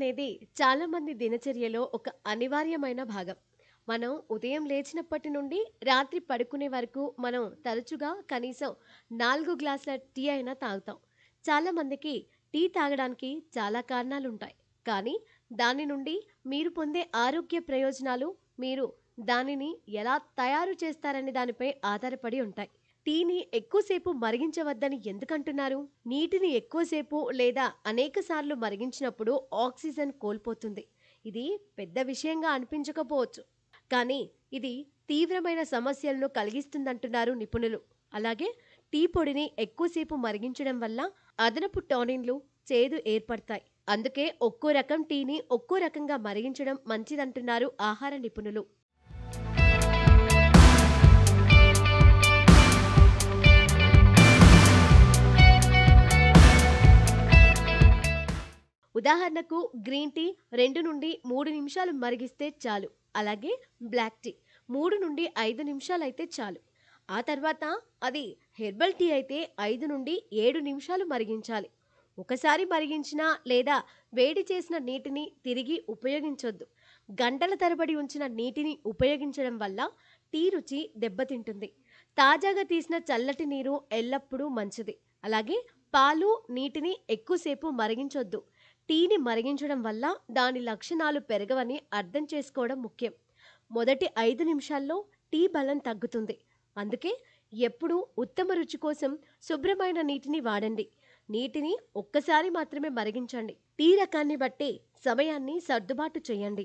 అనేది చాలామంది దినచర్యలో ఒక అనివార్యమైన భాగం. మనం ఉదయం లేచినప్పటి నుండి రాత్రి పడుకునే వరకు మనం తరచుగా కనీసం 4 గ్లాసుల టీ అయినా తాగుతాం. చాలామందికి టీ తాగడానికి చాలా కారణాలుంటాయి. కానీ దాని నుండి మీరు పొందే ఆరోగ్య ప్రయోజనాలు, మీరు దానిని ఎలా తయారు చేస్తారనే దానిపై ఆధారపడి ఉంటాయి. టీని ఎక్కువసేపు మరిగించవద్దని ఎందుకంటున్నారు? నీటిని ఎక్కువసేపు లేదా అనేక సార్లు మరిగించినప్పుడు ఆక్సిజన్ కోల్పోతుంది. ఇది పెద్ద విషయంగా అనిపించకపోవచ్చు. కానీ ఇది తీవ్రమైన సమస్యలను కలిగిస్తుందంటున్నారు నిపుణులు. అలాగే టీ పొడిని ఎక్కువసేపు మరిగించడం వల్ల అదనపు టానిన్లు, చేదు ఏర్పడతాయి. అందుకే ఒక్కో రకం టీని ఒక్కో రకంగా మరిగించడం మంచిదంటున్నారు ఆహార నిపుణులు. ఉదాహరణకు గ్రీన్ టీ 2 నుండి 3 నిమిషాలు మరిగిస్తే చాలు. అలాగే బ్లాక్ టీ 3 నుండి 5 నిమిషాలైతే చాలు. ఆ తర్వాత అది హెర్బల్ టీ అయితే 5 నుండి 7 నిమిషాలు మరిగించాలి. ఒకసారి మరిగించిన లేదా వేడి చేసిన నీటిని తిరిగి ఉపయోగించొద్దు. గంటల తరబడి ఉంచిన నీటిని ఉపయోగించడం వల్ల టీ రుచి దెబ్బతింటుంది. తాజాగా తీసిన చల్లటి నీరు ఎల్లప్పుడూ మంచిది. అలాగే పాలు, నీటిని ఎక్కువసేపు మరిగించొద్దు. టీని మరిగించడం వల్ల దాని లక్షణాలు పెరగవని అర్థం చేసుకోవడం ముఖ్యం. మొదటి 5 నిమిషాల్లో టీ బలం తగ్గుతుంది. అందుకే ఎప్పుడూ ఉత్తమ రుచి కోసం శుభ్రమైన నీటిని వాడండి. నీటిని ఒక్కసారి మాత్రమే మరిగించండి. టీ రకాన్ని బట్టి సమయాన్ని సర్దుబాటు చేయండి.